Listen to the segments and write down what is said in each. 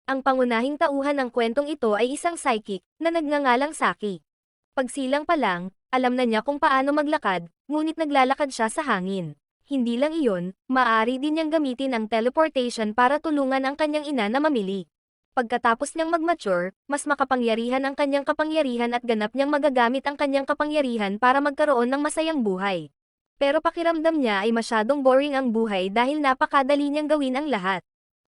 Ang pangunahing tauhan ng kwentong ito ay isang psychic, na nagngangalang Saki. Pagsilang pa lang, alam na niya kung paano maglakad, ngunit naglalakad siya sa hangin. Hindi lang iyon, maaari din niyang gamitin ang teleportation para tulungan ang kanyang ina na mamili. Pagkatapos niyang mag-mature, mas makapangyarihan ang kanyang kapangyarihan at ganap niyang magagamit ang kanyang kapangyarihan para magkaroon ng masayang buhay. Pero pakiramdam niya ay masyadong boring ang buhay dahil napakadali niyang gawin ang lahat.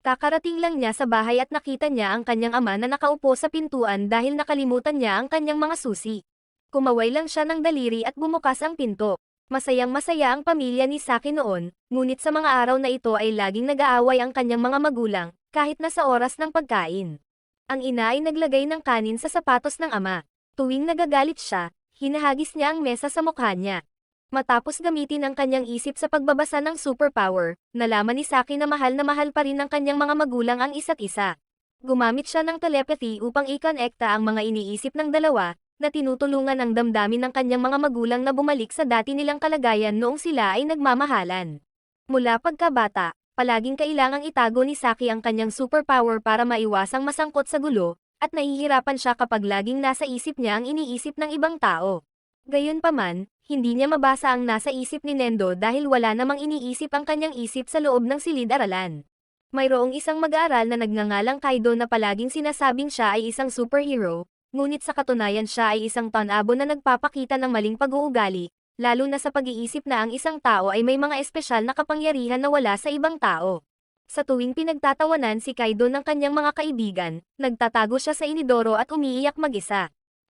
Kakarating lang niya sa bahay at nakita niya ang kanyang ama na nakaupo sa pintuan dahil nakalimutan niya ang kanyang mga susi. Kumaway lang siya ng daliri at bumukas ang pinto. Masayang-masaya ang pamilya ni Saki noon, ngunit sa mga araw na ito ay laging nag-aaway ang kanyang mga magulang, kahit na sa oras ng pagkain. Ang ina ay naglagay ng kanin sa sapatos ng ama. Tuwing nagagalit siya, hinahagis niya ang mesa sa mukha niya. Matapos gamitin ang kanyang isip sa pagbabasa ng superpower, nalaman ni Saki na mahal pa rin ng kanyang mga magulang ang isa't isa. Gumamit siya ng telepathy upang i-connecta ang mga iniisip ng dalawa, na tinutulungan ang damdamin ng kanyang mga magulang na bumalik sa dati nilang kalagayan noong sila ay nagmamahalan. Mula pagkabata, palaging kailangang itago ni Saki ang kanyang superpower para maiwasang masangkot sa gulo, at nahihirapan siya kapag laging nasa isip niya ang iniisip ng ibang tao. Gayunpaman, hindi niya mabasa ang nasa isip ni Nendo dahil wala namang iniisip ang kanyang isip sa loob ng silid-aralan. Mayroong isang mag-aaral na nagngangalang Kaido na palaging sinasabing siya ay isang superhero, ngunit sa katunayan siya ay isang tanabo na nagpapakita ng maling pag-uugali, lalo na sa pag-iisip na ang isang tao ay may mga espesyal na kapangyarihan na wala sa ibang tao. Sa tuwing pinagtatawanan si Kaido ng kanyang mga kaibigan, nagtatago siya sa inidoro at umiiyak mag-isa.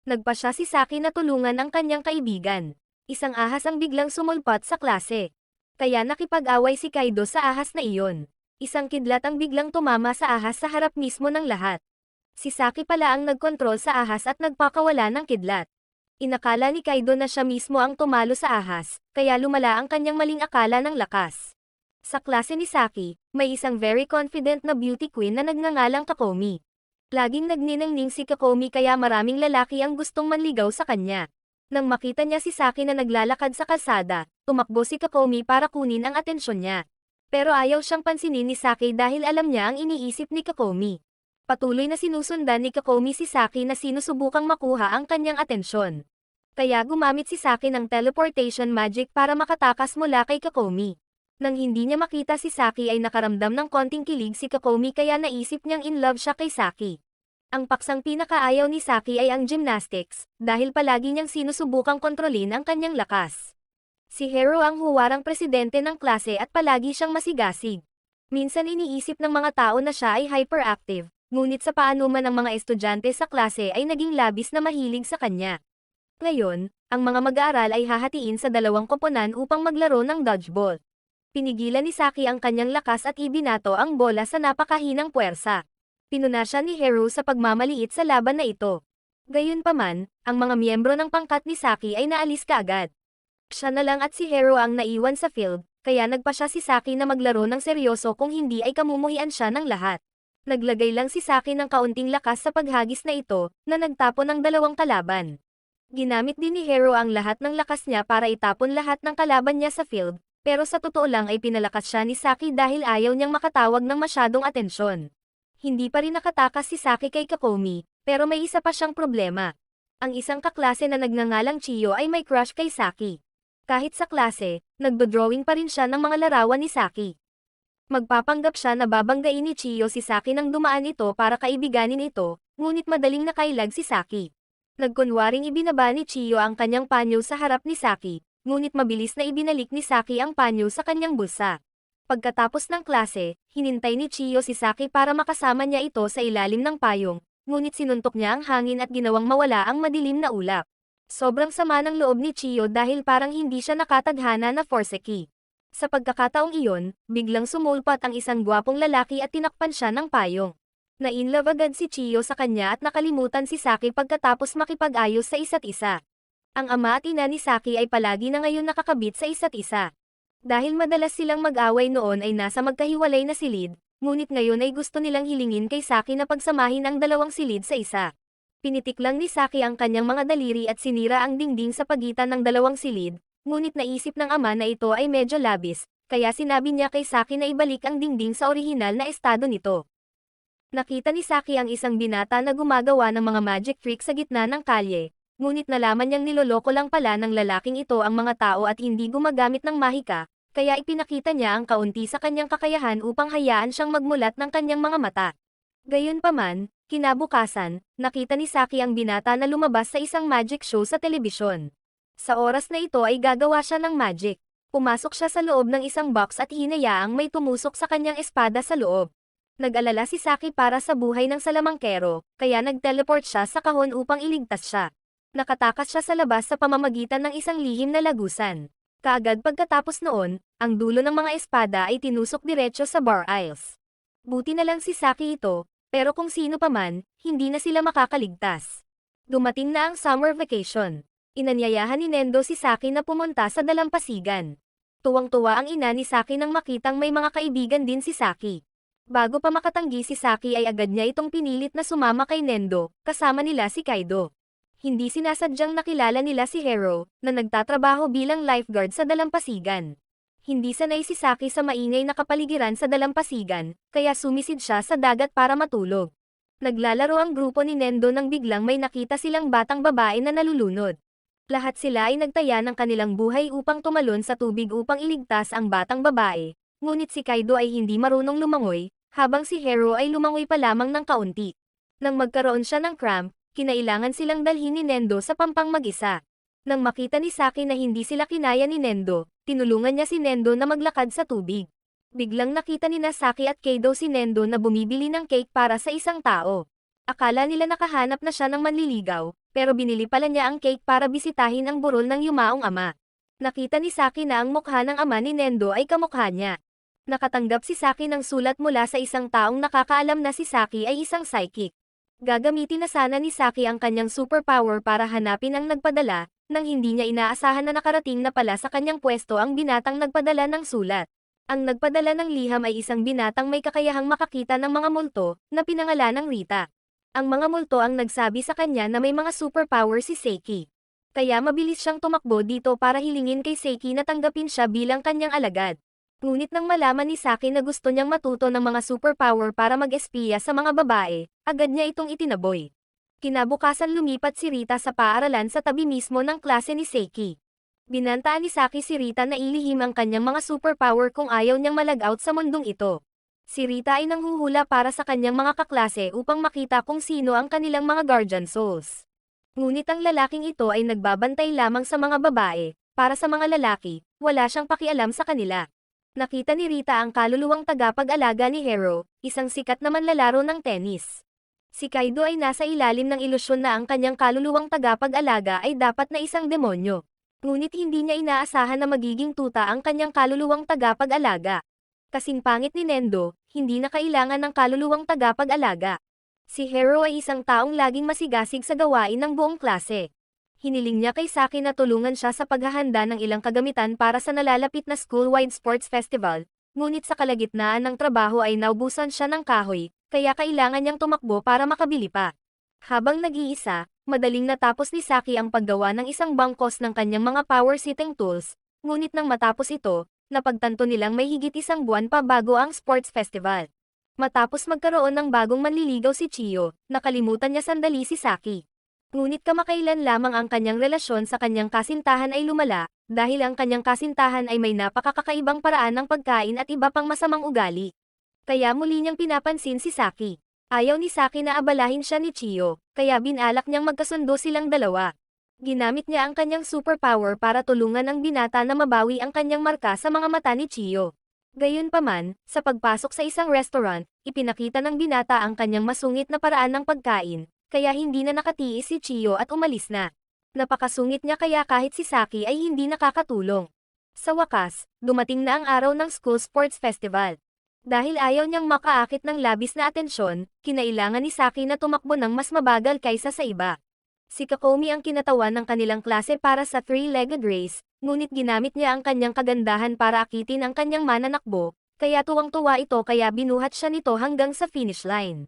Nagpa siya si Saki na tulungan ang kanyang kaibigan. Isang ahas ang biglang sumulpat sa klase. Kaya nakipag-away si Kaido sa ahas na iyon. Isang kidlat ang biglang tumama sa ahas sa harap mismo ng lahat. Si Saki pala ang nagkontrol sa ahas at nagpakawala ng kidlat. Inakala ni Kaido na siya mismo ang tumalo sa ahas, kaya lumala ang kanyang maling akala ng lakas. Sa klase ni Saki, may isang very confident na beauty queen na nagngangalang Kakomi. Laging nagniningning si Kakomi kaya maraming lalaki ang gustong manligaw sa kanya. Nang makita niya si Saki na naglalakad sa kalsada, tumakbo si Kakomi para kunin ang atensyon niya. Pero ayaw siyang pansinin ni Saki dahil alam niya ang iniisip ni Kakomi. Patuloy na sinusundan ni Kakomi si Saki na sinusubukang makuha ang kanyang atensyon. Kaya gumamit si Saki ng teleportation magic para makatakas mula kay Kakomi. Nang hindi niya makita si Saki ay nakaramdam ng konting kilig si Kakomi kaya naisip niyang in love siya kay Saki. Ang paksang pinakaayaw ni Saki ay ang gymnastics, dahil palagi niyang sinusubukang kontrolin ang kanyang lakas. Si Hero ang huwarang presidente ng klase at palagi siyang masigasig. Minsan iniisip ng mga tao na siya ay hyperactive, ngunit sa paanuman ng mga estudyante sa klase ay naging labis na mahilig sa kanya. Ngayon, ang mga mag-aaral ay hahatiin sa dalawang koponan upang maglaro ng dodgeball. Pinigilan ni Saki ang kanyang lakas at ibinato ang bola sa napakahinang puwersa. Pinuna siya ni Hero sa pagmamaliit sa laban na ito. Gayunpaman, ang mga miyembro ng pangkat ni Saki ay naalis kaagad. Siya na lang at si Hero ang naiwan sa field, kaya nagpa siya si Saki na maglaro ng seryoso kung hindi ay kamumuhian siya ng lahat. Naglagay lang si Saki ng kaunting lakas sa paghagis na ito, na nagtapon ng dalawang kalaban. Ginamit din ni Hero ang lahat ng lakas niya para itapon lahat ng kalaban niya sa field, pero sa totoo lang ay pinalakas siya ni Saki dahil ayaw niyang makatawag ng masyadong atensyon. Hindi pa rin nakatakas si Saki kay Kakomi, pero may isa pa siyang problema. Ang isang kaklase na nagngangalang Chiyo ay may crush kay Saki. Kahit sa klase, nagdo-drawing pa rin siya ng mga larawan ni Saki. Magpapanggap siya na babanggain ni Chiyo si Saki nang dumaan ito para kaibiganin ito, ngunit madaling nakailag si Saki. Nagkunwaring ibinaba ni Chiyo ang kanyang panyo sa harap ni Saki, ngunit mabilis na ibinalik ni Saki ang panyo sa kanyang bulsa. Pagkatapos ng klase, hinintay ni Chiyo si Saki para makasama niya ito sa ilalim ng payong, ngunit sinuntok niya ang hangin at ginawang mawala ang madilim na ulap. Sobrang sama ng loob ni Chiyo dahil parang hindi siya nakatadhana na forseki. Sa pagkakataong iyon, biglang sumulpat ang isang gwapong lalaki at tinakpan siya ng payong. Na-inlove agad si Chiyo sa kanya at nakalimutan si Saki pagkatapos makipag-ayos sa isa't isa. Ang ama at ina ni Saki ay palagi na ngayon nakakabit sa isa't isa. Dahil madalas silang mag-away noon ay nasa magkahiwalay na silid, ngunit ngayon ay gusto nilang hilingin kay Saki na pagsamahin ang dalawang silid sa isa. Pinitik lang ni Saki ang kanyang mga daliri at sinira ang dingding sa pagitan ng dalawang silid, ngunit naisip ng ama na ito ay medyo labis, kaya sinabi niya kay Saki na ibalik ang dingding sa orihinal na estado nito. Nakita ni Saki ang isang binata na gumagawa ng mga magic trick sa gitna ng kalye, ngunit nalaman niyang niloloko lang pala ng lalaking ito ang mga tao at hindi gumagamit ng mahika, kaya ipinakita niya ang kaunti sa kanyang kakayahan upang hayaan siyang magmulat ng kanyang mga mata. Gayunpaman, kinabukasan, nakita ni Saki ang binata na lumabas sa isang magic show sa telebisyon. Sa oras na ito ay gagawa siya ng magic. Pumasok siya sa loob ng isang box at hinayaang may tumusok sa kanyang espada sa loob. Nag-alala si Saki para sa buhay ng salamangkero, kaya nag-teleport siya sa kahon upang iligtas siya. Nakatakas siya sa labas sa pamamagitan ng isang lihim na lagusan. Kaagad pagkatapos noon, ang dulo ng mga espada ay tinusok diretsyo sa bar aisles. Buti na lang si Saki ito, pero kung sino pa man, hindi na sila makakaligtas. Dumating na ang summer vacation. Inanyayahan ni Nendo si Saki na pumunta sa dalampasigan. Tuwang-tuwa ang ina ni Saki nang makitang may mga kaibigan din si Saki. Bago pa makatanggi si Saki ay agad niya itong pinilit na sumama kay Nendo, kasama nila si Kaido. Hindi sinasadyang nakilala nila si Hero, na nagtatrabaho bilang lifeguard sa dalampasigan. Hindi sanay si Saki sa maingay na kapaligiran sa dalampasigan, kaya sumisid siya sa dagat para matulog. Naglalaro ang grupo ni Nendo nang biglang may nakita silang batang babae na nalulunod. Lahat sila ay nagtaya ng kanilang buhay upang tumalon sa tubig upang iligtas ang batang babae, ngunit si Kaido ay hindi marunong lumangoy, habang si Hero ay lumangoy pa lamang ng kaunti. Nang magkaroon siya ng cramp, kinailangan silang dalhin ni Nendo sa pampang mag-isa. Nang makita ni Saki na hindi sila kinaya ni Nendo, tinulungan niya si Nendo na maglakad sa tubig. Biglang nakita ni Saki at Kaido si Nendo na bumibili ng cake para sa isang tao. Akala nila nakahanap na siya ng manliligaw, pero binili pala niya ang cake para bisitahin ang burol ng yumaong ama. Nakita ni Saki na ang mukha ng ama ni Nendo ay kamukha niya. Nakatanggap si Saki ng sulat mula sa isang taong nakakaalam na si Saki ay isang psychic. Gagamitin na sana ni Saki ang kanyang superpower para hanapin ang nagpadala, nang hindi niya inaasahan na nakarating na pala sa kanyang pwesto ang binatang nagpadala ng sulat. Ang nagpadala ng liham ay isang binatang may kakayahang makakita ng mga multo, na pinangalanang Rita. Ang mga multo ang nagsabi sa kanya na may mga superpower si Seiki. Kaya mabilis siyang tumakbo dito para hilingin kay Seiki na tanggapin siya bilang kanyang alagad. Ngunit nang malaman ni Saki na gusto niyang matuto ng mga superpower para mag-espiya sa mga babae, agad niya itong itinaboy. Kinabukasan lumipat si Rita sa paaralan sa tabi mismo ng klase ni Seiki. Binantaan ni Saki si Rita na ilihim ang kanyang mga superpower kung ayaw niyang malag-out sa mundong ito. Si Rita ay nanghuhula para sa kanyang mga kaklase upang makita kung sino ang kanilang mga guardian souls. Ngunit ang lalaking ito ay nagbabantay lamang sa mga babae, para sa mga lalaki, wala siyang pakialam sa kanila. Nakita ni Rita ang kaluluwang tagapag-alaga ni Hero, isang sikat na manlalaro ng tennis. Si Kaido ay nasa ilalim ng ilusyon na ang kanyang kaluluwang tagapag-alaga ay dapat na isang demonyo. Ngunit hindi niya inaasahan na magiging tuta ang kanyang kaluluwang tagapag-alaga. Kasing pangit ni Nendo, hindi na kailangan ng kaluluwang tagapag-alaga. Si Hero ay isang taong laging masigasig sa gawain ng buong klase. Hiniling niya kay Saki na tulungan siya sa paghahanda ng ilang kagamitan para sa nalalapit na school-wide sports festival, ngunit sa kalagitnaan ng trabaho ay naubusan siya ng kahoy, kaya kailangan niyang tumakbo para makabili pa. Habang nag-iisa, madaling natapos ni Saki ang paggawa ng isang bangkos ng kanyang mga power-sitting tools, ngunit nang matapos ito, napagtanto nilang may higit isang buwan pa bago ang sports festival. Matapos magkaroon ng bagong manliligaw si Chiyo, nakalimutan niya sandali si Saki. Ngunit kamakailan lamang ang kanyang relasyon sa kanyang kasintahan ay lumala, dahil ang kanyang kasintahan ay may napakakakaibang paraan ng pagkain at iba pang masamang ugali. Kaya muli niyang pinapansin si Saki. Ayaw ni Saki na abalahin siya ni Chiyo, kaya binalak niyang magkasundo silang dalawa. Ginamit niya ang kanyang superpower para tulungan ang binata na mabawi ang kanyang marka sa mga mata ni Chiyo. Gayunpaman, sa pagpasok sa isang restaurant, ipinakita ng binata ang kanyang masungit na paraan ng pagkain, kaya hindi na nakatiis si Chiyo at umalis na. Napakasungit niya kaya kahit si Saki ay hindi nakakatulong. Sa wakas, dumating na ang araw ng school sports festival. Dahil ayaw niyang makaakit ng labis na atensyon, kinailangan ni Saki na tumakbo ng mas mabagal kaysa sa iba. Si Kakomi ang kinatawan ng kanilang klase para sa three-legged race, ngunit ginamit niya ang kanyang kagandahan para akitin ang kanyang mananakbo, kaya tuwang-tuwa ito kaya binuhat siya nito hanggang sa finish line.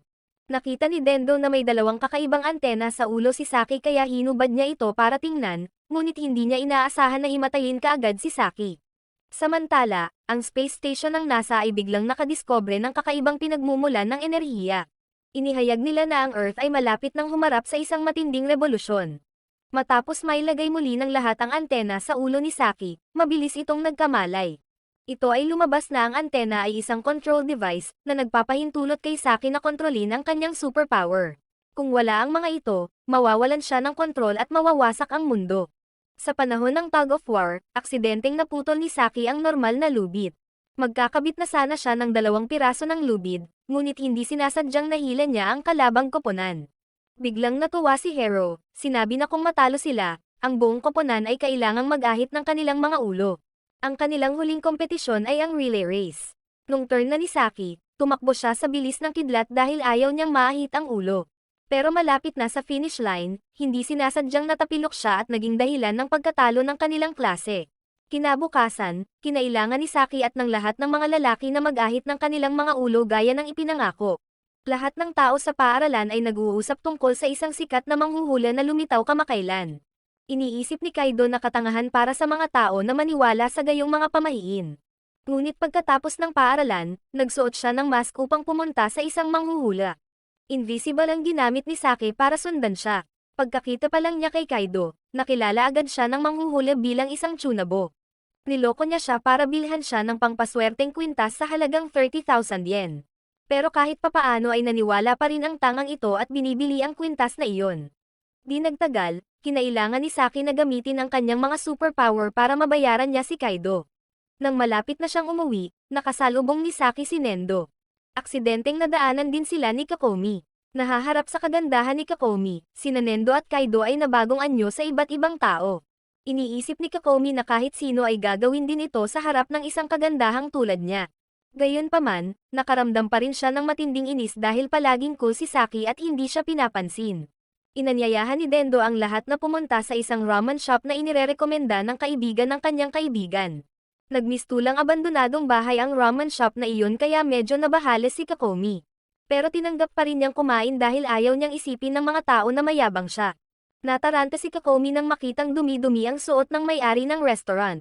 Nakita ni Dendo na may dalawang kakaibang antena sa ulo si Saki kaya hinubad niya ito para tingnan, ngunit hindi niya inaasahan na himatayin kaagad si Saki. Samantala, ang space station ng NASA ay biglang nakadiskubre ng kakaibang pinagmumulan ng enerhiya. Inihayag nila na ang Earth ay malapit nang humarap sa isang matinding revolusyon. Matapos mailagay muli ng lahat ang antena sa ulo ni Saki, mabilis itong nagkamalay. Ito ay lumabas na ang antena ay isang control device na nagpapahintulot kay Saki na kontrolin ang kanyang superpower. Kung wala ang mga ito, mawawalan siya ng kontrol at mawawasak ang mundo. Sa panahon ng tug of war, aksidenteng naputol ni Saki ang normal na lubid. Magkakabit na sana siya ng 2 piraso ng lubid, ngunit hindi sinasadyang nahila niya ang kalabang koponan. Biglang natuwa si Hero, sinabi na kung matalo sila, ang buong koponan ay kailangang mag-ahit ng kanilang mga ulo. Ang kanilang huling kompetisyon ay ang relay race. Nung turn na ni Saki, tumakbo siya sa bilis ng kidlat dahil ayaw niyang maahit ang ulo. Pero malapit na sa finish line, hindi sinasadyang natapilok siya at naging dahilan ng pagkatalo ng kanilang klase. Kinabukasan, kinailangan ni Saki at ng lahat ng mga lalaki na mag-ahit ng kanilang mga ulo gaya ng ipinangako. Lahat ng tao sa paaralan ay nag-uusap tungkol sa isang sikat na manghuhula na lumitaw kamakailan. Iniisip ni Kaido na katangahan para sa mga tao na maniwala sa gayong mga pamahiin. Ngunit pagkatapos ng paaralan, nagsuot siya ng mask upang pumunta sa isang manghuhula. Invisible ang ginamit ni Saki para sundan siya. Pagkakita pa lang niya kay Kaido, nakilala agad siya ng manghuhula bilang isang tsunabo. Niloko niya siya para bilhan siya ng pangpaswerteng kwintas sa halagang 30,000 yen. Pero kahit papaano ay naniwala pa rin ang tangang ito at binibili ang kwintas na iyon. Di nagtagal, kinailangan ni Saki na gamitin ang kanyang mga superpower para mabayaran niya si Kaido. Nang malapit na siyang umuwi, nakasalubong ni Saki si Nendo. Aksidenteng nadaanan din sila ni Kakomi. Nahaharap sa kagandahan ni Kakomi, sina Nendo at Kaido ay nabagong anyo sa iba't ibang tao. Iniisip ni Kakomi na kahit sino ay gagawin din ito sa harap ng isang kagandahang tulad niya. Gayunpaman, nakaramdam pa rin siya ng matinding inis dahil palaging cool si Saki at hindi siya pinapansin. Inanyayahan ni Dendo ang lahat na pumunta sa isang ramen shop na inirerekomenda ng kaibigan ng kanyang kaibigan. Nagmistulang abandonadong bahay ang ramen shop na iyon kaya medyo nabahala si Kakomi. Pero tinanggap pa rin niyang kumain dahil ayaw niyang isipin ng mga tao na mayabang siya. Nataranta si Kakomi nang makitang dumi-dumi ang suot ng may-ari ng restaurant.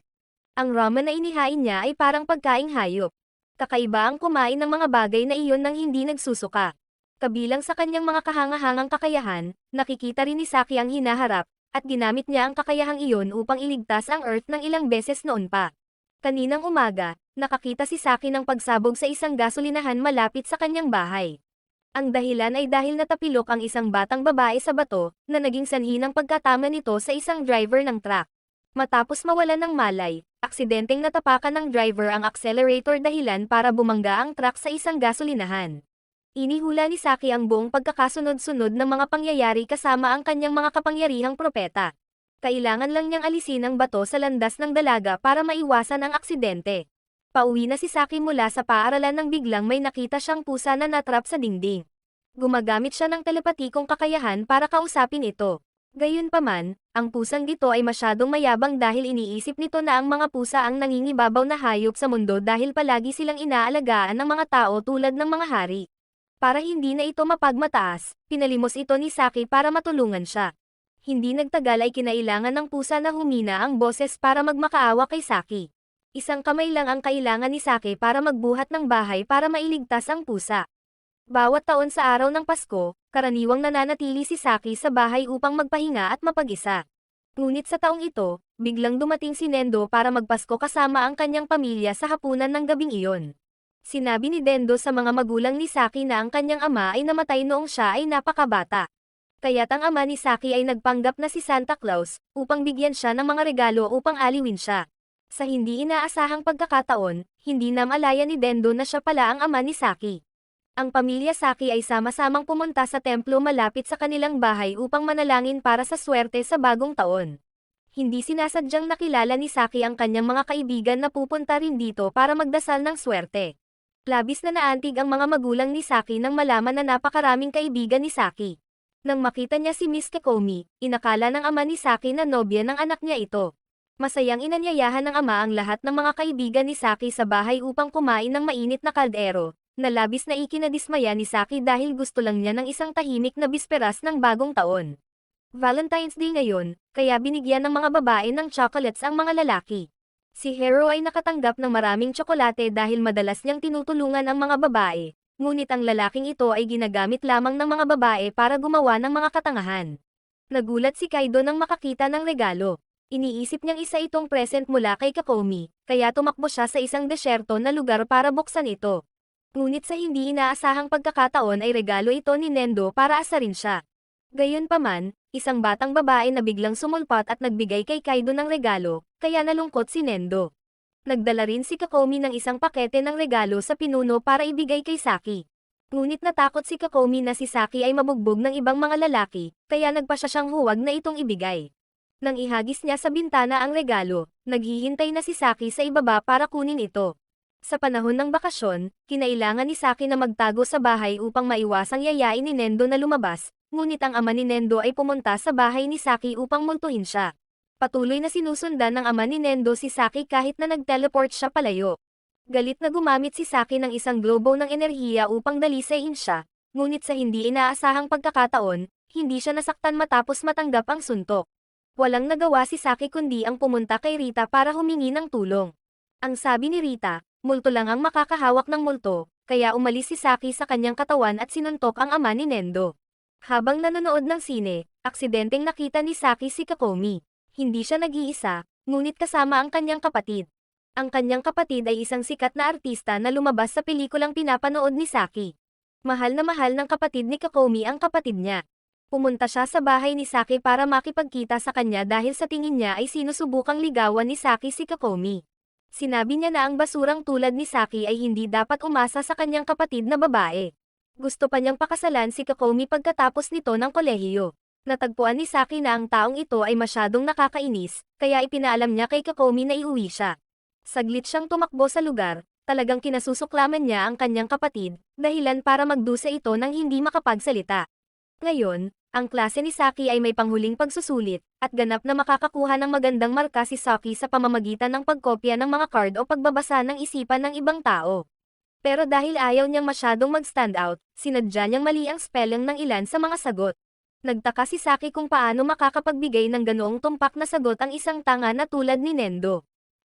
Ang ramen na inihain niya ay parang pagkaing hayop. Kakaiba ang kumain ng mga bagay na iyon nang hindi nagsusuka. Kabilang sa kanyang mga kahangahangang kakayahan, nakikita rin ni Saki ang hinaharap, at ginamit niya ang kakayahang iyon upang iligtas ang Earth ng ilang beses noon pa. Kaninang umaga, nakakita si Saki ng pagsabog sa isang gasolinahan malapit sa kanyang bahay. Ang dahilan ay dahil natapilok ang isang batang babae sa bato, na naging sanhi ng pagkatama nito sa isang driver ng truck. Matapos mawalan ng malay, aksidenteng natapakan ng driver ang accelerator dahilan para bumangga ang truck sa isang gasolinahan. Inihula ni Saki ang buong pagkakasunod-sunod ng mga pangyayari kasama ang kanyang mga kapangyarihang propeta. Kailangan lang niyang alisin ang bato sa landas ng dalaga para maiwasan ang aksidente. Pauwi na si Saki mula sa paaralan nang biglang may nakita siyang pusa na natrap sa dingding. Gumagamit siya ng telepatikong kakayahan para kausapin ito. Gayunpaman, ang pusang ito ay masyadong mayabang dahil iniisip nito na ang mga pusa ang nangingibabaw na hayop sa mundo dahil palagi silang inaalagaan ng mga tao tulad ng mga hari. Para hindi na ito mapagmataas, pinalimos ito ni Saki para matulungan siya. Hindi nagtagal ay kinailangan ng pusa na humina ang boses para magmakaawa kay Saki. Isang kamay lang ang kailangan ni Saki para magbuhat ng bahay para mailigtas ang pusa. Bawat taon sa araw ng Pasko, karaniwang nananatili si Saki sa bahay upang magpahinga at mapag-isa. Ngunit sa taong ito, biglang dumating si Nendo para magpasko kasama ang kanyang pamilya sa hapunan ng gabing iyon. Sinabi ni Dendo sa mga magulang ni Saki na ang kanyang ama ay namatay noong siya ay napakabata. Kaya't ang ama ni Saki ay nagpanggap na si Santa Claus, upang bigyan siya ng mga regalo upang aliwin siya. Sa hindi inaasahang pagkakataon, hindi namalaya ni Dendo na siya pala ang ama ni Saki. Ang pamilya Saki ay sama-samang pumunta sa templo malapit sa kanilang bahay upang manalangin para sa swerte sa bagong taon. Hindi sinasadyang nakilala ni Saki ang kanyang mga kaibigan na pupunta rin dito para magdasal ng swerte. Labis na naantig ang mga magulang ni Saki nang malaman na napakaraming kaibigan ni Saki. Nang makita niya si Miss Kekomi, inakala ng ama ni Saki na nobya ng anak niya ito. Masayang inanyayahan ng ama ang lahat ng mga kaibigan ni Saki sa bahay upang kumain ng mainit na kaldero, na labis na ikinadismaya ni Saki dahil gusto lang niya ng isang tahimik na bisperas ng bagong taon. Valentine's Day ngayon, kaya binigyan ng mga babae ng chocolates ang mga lalaki. Si Hero ay nakatanggap ng maraming tsokolate dahil madalas niyang tinutulungan ang mga babae, ngunit ang lalaking ito ay ginagamit lamang ng mga babae para gumawa ng mga katangahan. Nagulat si Kaido nang makakita ng regalo. Iniisip niyang isa itong present mula kay Kakomi, kaya tumakbo siya sa isang desyerto na lugar para buksan ito. Ngunit sa hindi inaasahang pagkakataon ay regalo ito ni Nendo para asarin siya. Gayunpaman, isang batang babae na biglang sumulpot at nagbigay kay Kaido ng regalo, kaya nalungkot si Nendo. Nagdala rin si Kakomi ng isang pakete ng regalo sa pinuno para ibigay kay Saki. Ngunit natakot si Kakomi na si Saki ay mabugbog ng ibang mga lalaki, kaya nagpasya siyang huwag na itong ibigay. Nang ihagis niya sa bintana ang regalo, naghihintay na si Saki sa ibaba para kunin ito. Sa panahon ng bakasyon, kinailangan ni Saki na magtago sa bahay upang maiwasang yayain ni Nendo na lumabas, ngunit ang ama ni Nendo ay pumunta sa bahay ni Saki upang multuhin siya. Patuloy na sinusundan ng ama ni Nendo si Saki kahit na nag-teleport siya palayo. Galit na gumamit si Saki ng isang globo ng enerhiya upang dalisayin siya, ngunit sa hindi inaasahang pagkakataon, hindi siya nasaktan matapos matanggap ang suntok. Walang nagawa si Saki kundi ang pumunta kay Rita para humingi ng tulong. Ang sabi ni Rita, multo lang ang makakahawak ng multo, kaya umalis si Saki sa kanyang katawan at sinuntok ang ama ni Nendo. Habang nanonood ng sine, aksidenteng nakita ni Saki si Kakomi. Hindi siya nag-iisa, ngunit kasama ang kanyang kapatid. Ang kanyang kapatid ay isang sikat na artista na lumabas sa pelikulang pinapanood ni Saki. Mahal ng kapatid ni Kakomi ang kapatid niya. Pumunta siya sa bahay ni Saki para makipagkita sa kanya dahil sa tingin niya ay sinusubukang ligawan ni Saki si Kakomi. Sinabi niya na ang basurang tulad ni Saki ay hindi dapat umasa sa kanyang kapatid na babae. Gusto pa niyang pakasalan si Kakomi pagkatapos nito ng kolehiyo. Natagpuan ni Saki na ang taong ito ay masyadong nakakainis, kaya ipinaalam niya kay Kakomi na iuwi siya. Saglit siyang tumakbo sa lugar, talagang kinasusuklaman niya ang kanyang kapatid, dahilan para magdusa ito ng hindi makapagsalita. Ngayon, ang klase ni Saki ay may panghuling pagsusulit, at ganap na makakakuha ng magandang marka si Saki sa pamamagitan ng pagkopya ng mga card o pagbabasa ng isipan ng ibang tao. Pero dahil ayaw niyang masyadong mag-stand out, sinadya niyang mali ang spelling ng ilan sa mga sagot. Nagtaka si Saki kung paano makakapagbigay ng ganoong tumpak na sagot ang isang tanga na tulad ni Nendo.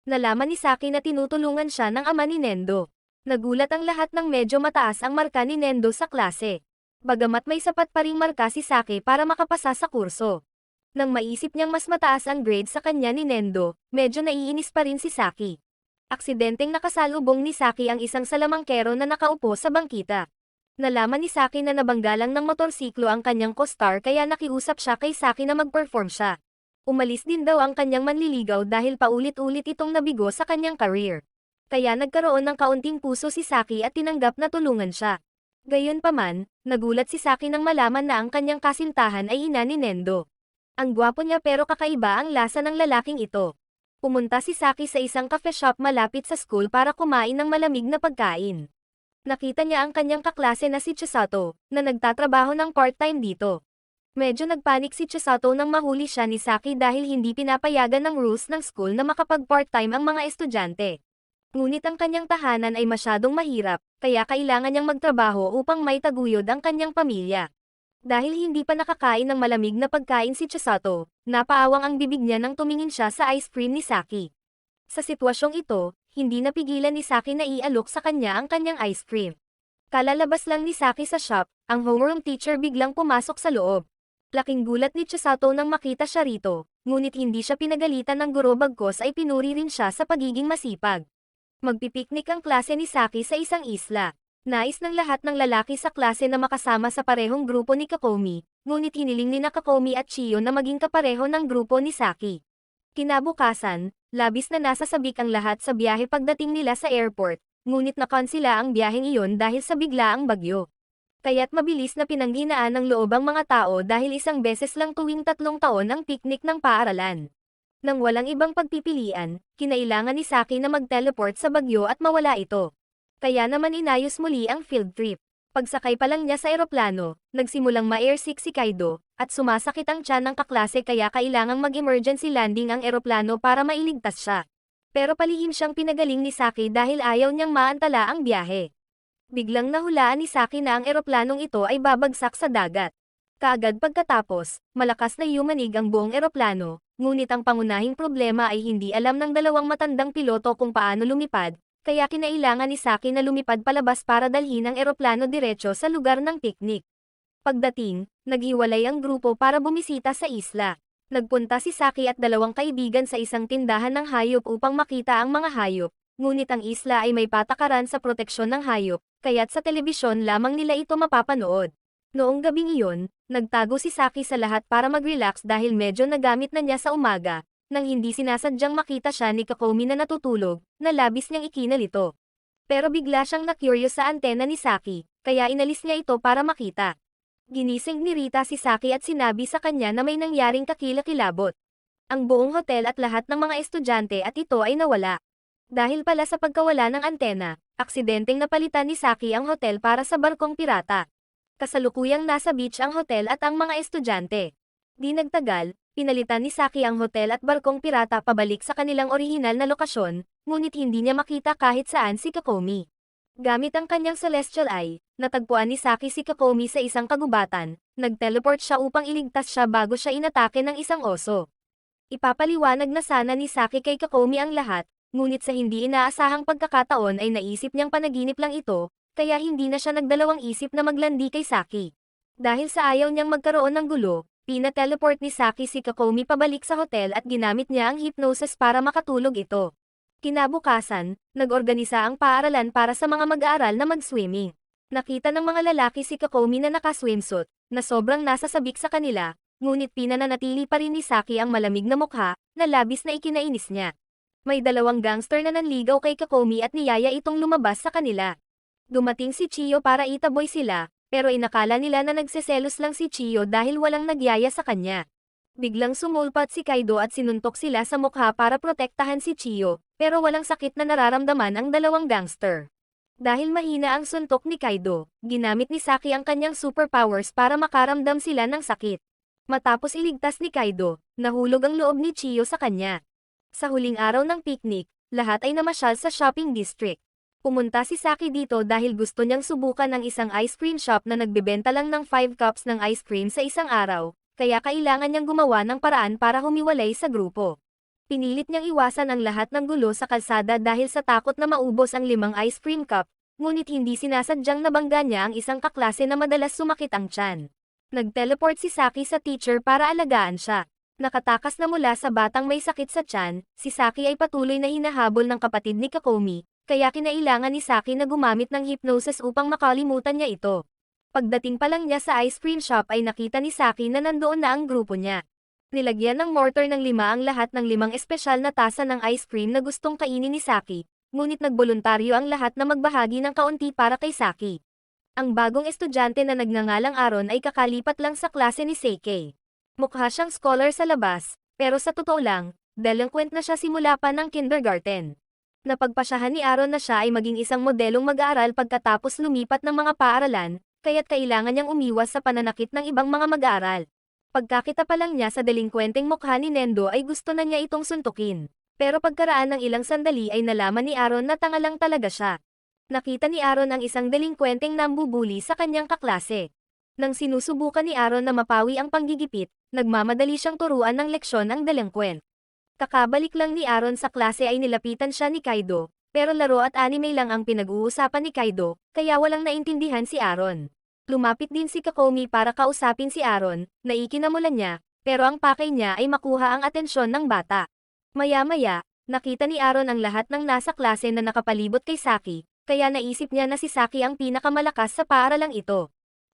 Nalaman ni Saki na tinutulungan siya ng ama ni Nendo. Nagulat ang lahat ng medyo mataas ang marka ni Nendo sa klase. Bagamat may sapat pa ring marka si Saki para makapasa sa kurso. Nang maisip niyang mas mataas ang grade sa kanya ni Nendo, medyo naiinis pa rin si Saki. Aksidenteng nakasalubong ni Saki ang isang salamangkero na nakaupo sa bangkita. Nalaman ni Saki na nabanggalang ng motorsiklo ang kanyang co-star kaya nakiusap siya kay Saki na mag-perform siya. Umalis din daw ang kanyang manliligaw dahil paulit-ulit itong nabigo sa kanyang career. Kaya nagkaroon ng kaunting puso si Saki at tinanggap na tulungan siya. Gayunpaman, nagulat si Saki nang malaman na ang kanyang kasintahan ay ina ni Nendo. Ang gwapo niya pero kakaiba ang lasa ng lalaking ito. Pumunta si Saki sa isang cafe shop malapit sa school para kumain ng malamig na pagkain. Nakita niya ang kanyang kaklase na si Chisato, na nagtatrabaho ng part-time dito. Medyo nagpanik si Chisato nang mahuli siya ni Saki dahil hindi pinapayagan ng rules ng school na makapag-part-time ang mga estudyante. Ngunit ang kanyang tahanan ay masyadong mahirap, kaya kailangan niyang magtrabaho upang may taguyod ang kanyang pamilya. Dahil hindi pa nakakain ng malamig na pagkain si Chisato, napaawang ang bibig niya nang tumingin siya sa ice cream ni Saki. Sa sitwasyong ito, hindi napigilan ni Saki na ialok sa kanya ang kanyang ice cream. Kalalabas lang ni Saki sa shop, ang homeroom teacher biglang pumasok sa loob. Laking gulat ni Chisato nang makita siya rito, ngunit hindi siya pinagalitan ng guro bagkos ay pinuri rin siya sa pagiging masipag. Magpipiknik ang klase ni Saki sa isang isla. Nais ng lahat ng lalaki sa klase na makasama sa parehong grupo ni Kakomi, ngunit hiniling ni Kakomi at Chiyo na maging kapareho ng grupo ni Saki. Kinabukasan, labis na nasasabik ang lahat sa biyahe pagdating nila sa airport, ngunit na-cancela ang biyaheng iyon dahil sa biglaang bagyo. Kaya't mabilis na pinanghinaan ng loob ang mga tao dahil isang beses lang tuwing 3 taon ang picnic ng paaralan. Nang walang ibang pagpipilian, kinailangan ni Saki na mag-teleport sa bagyo at mawala ito. Kaya naman inayos muli ang field trip. Pagsakay pa lang niya sa eroplano, nagsimulang ma-airsick si Kaido, at sumasakit ang tiyan ng kaklase kaya kailangang mag-emergency landing ang eroplano para mailigtas siya. Pero palihim siyang pinagaling ni Saki dahil ayaw niyang maantala ang biyahe. Biglang nahulaan ni Saki na ang eroplanong ito ay babagsak sa dagat. Kaagad pagkatapos, malakas na yumanig ang buong eroplano, ngunit ang pangunahing problema ay hindi alam ng dalawang matandang piloto kung paano lumipad, kaya kinailangan ni Saki na lumipad palabas para dalhin ang eroplano diretso sa lugar ng picnic. Pagdating, naghiwalay ang grupo para bumisita sa isla. Nagpunta si Saki at dalawang kaibigan sa isang tindahan ng hayop upang makita ang mga hayop, ngunit ang isla ay may patakaran sa proteksyon ng hayop, kaya't sa telebisyon lamang nila ito mapapanood. Noong gabing iyon, nagtago si Saki sa lahat para mag-relax dahil medyo nagamit na niya sa umaga, nang hindi sinasadyang makita siya ni Kokomi na natutulog, na labis niyang ikinalito. Pero bigla siyang na-curious sa antena ni Saki, kaya inalis niya ito para makita. Ginising ni Rita si Saki at sinabi sa kanya na may nangyaring kakilakilabot. Ang buong hotel at lahat ng mga estudyante at ito ay nawala. Dahil pala sa pagkawala ng antena, aksidenteng napalitan ni Saki ang hotel para sa barkong pirata. Kasalukuyang nasa beach ang hotel at ang mga estudyante. Di nagtagal, pinalitan ni Saki ang hotel at barkong pirata pabalik sa kanilang orihinal na lokasyon, ngunit hindi niya makita kahit saan si Kokomi. Gamit ang kanyang celestial eye, natagpuan ni Saki si Kokomi sa isang kagubatan, nag-teleport siya upang iligtas siya bago siya inatake ng isang oso. Ipapaliwanag na sana ni Saki kay Kokomi ang lahat, ngunit sa hindi inaasahang pagkakataon ay naisip niyang panaginip lang ito, kaya hindi na siya nagdalawang isip na maglandi kay Saki. Dahil sa ayaw niyang magkaroon ng gulo, pina-teleport ni Saki si Kokomi pabalik sa hotel at ginamit niya ang hypnosis para makatulog ito. Kinabukasan, nag-organisa ang paaralan para sa mga mag-aaral na mag-swimming. Nakita ng mga lalaki si Kokomi na naka-swimsuit, na sobrang nasasabik sa kanila, ngunit pinananatili pa rin ni Saki ang malamig na mukha, na labis na ikinainis niya. May dalawang gangster na nanligaw kay Kokomi at niyaya itong lumabas sa kanila. Dumating si Chiyo para itaboy sila, pero inakala nila na nagseselos lang si Chiyo dahil walang nagyaya sa kanya. Biglang sumulpat si Kaido at sinuntok sila sa mukha para protektahan si Chiyo, pero walang sakit na nararamdaman ang dalawang gangster. Dahil mahina ang suntok ni Kaido, ginamit ni Saki ang kanyang superpowers para makaramdam sila ng sakit. Matapos iligtas ni Kaido, nahulog ang loob ni Chiyo sa kanya. Sa huling araw ng picnic, lahat ay namasyal sa shopping district. Pumunta si Saki dito dahil gusto niyang subukan ang isang ice cream shop na nagbebenta lang ng 5 cups ng ice cream sa isang araw, kaya kailangan niyang gumawa ng paraan para humiwalay sa grupo. Pinilit niyang iwasan ang lahat ng gulo sa kalsada dahil sa takot na maubos ang 5 ice cream cup, ngunit hindi sinasadyang nabangga niya ang isang kaklase na madalas sumakit ang tiyan. Nag-teleport si Saki sa teacher para alagaan siya. Nakatakas na mula sa batang may sakit sa tiyan, si Saki ay patuloy na hinahabol ng kapatid ni Kokomi, kaya kinailangan ni Saki na gumamit ng hypnosis upang makalimutan niya ito. Pagdating pa lang niya sa ice cream shop ay nakita ni Saki na nandoon na ang grupo niya. Nilagyan ng mortar ng 5 ang lahat ng 5 espesyal na tasa ng ice cream na gustong kainin ni Saki, ngunit nagboluntaryo ang lahat na magbahagi ng kaunti para kay Saki. Ang bagong estudyante na nagngangalang Aaron ay kakalipat lang sa klase ni Seikei. Mukha siyang scholar sa labas, pero sa totoo lang, delinquent na siya simula pa ng kindergarten. Napagpasyahan ni Aaron na siya ay maging isang modelong mag-aaral pagkatapos lumipat ng mga paaralan, kaya't kailangan niyang umiwas sa pananakit ng ibang mga mag-aaral. Pagkakita pa lang niya sa delinkwenteng mukha ni Nendo ay gusto na niya itong suntukin. Pero pagkaraan ng ilang sandali ay nalaman ni Aaron na tanga lang talaga siya. Nakita ni Aaron ang isang delinkwenteng nambubuli sa kanyang kaklase. Nang sinusubukan ni Aaron na mapawi ang panggigipit, nagmamadali siyang turuan ng leksyon ang delinkwent. Kakabalik lang ni Aaron sa klase ay nilapitan siya ni Kaido, pero laro at anime lang ang pinag-uusapan ni Kaido, kaya walang naintindihan si Aaron. Lumapit din si Kokomi para kausapin si Aaron, na ikinamulan niya, pero ang pakay niya ay makuha ang atensyon ng bata. Maya-maya, nakita ni Aaron ang lahat ng nasa klase na nakapalibot kay Saki, kaya naisip niya na si Saki ang pinakamalakas sa paaralang ito.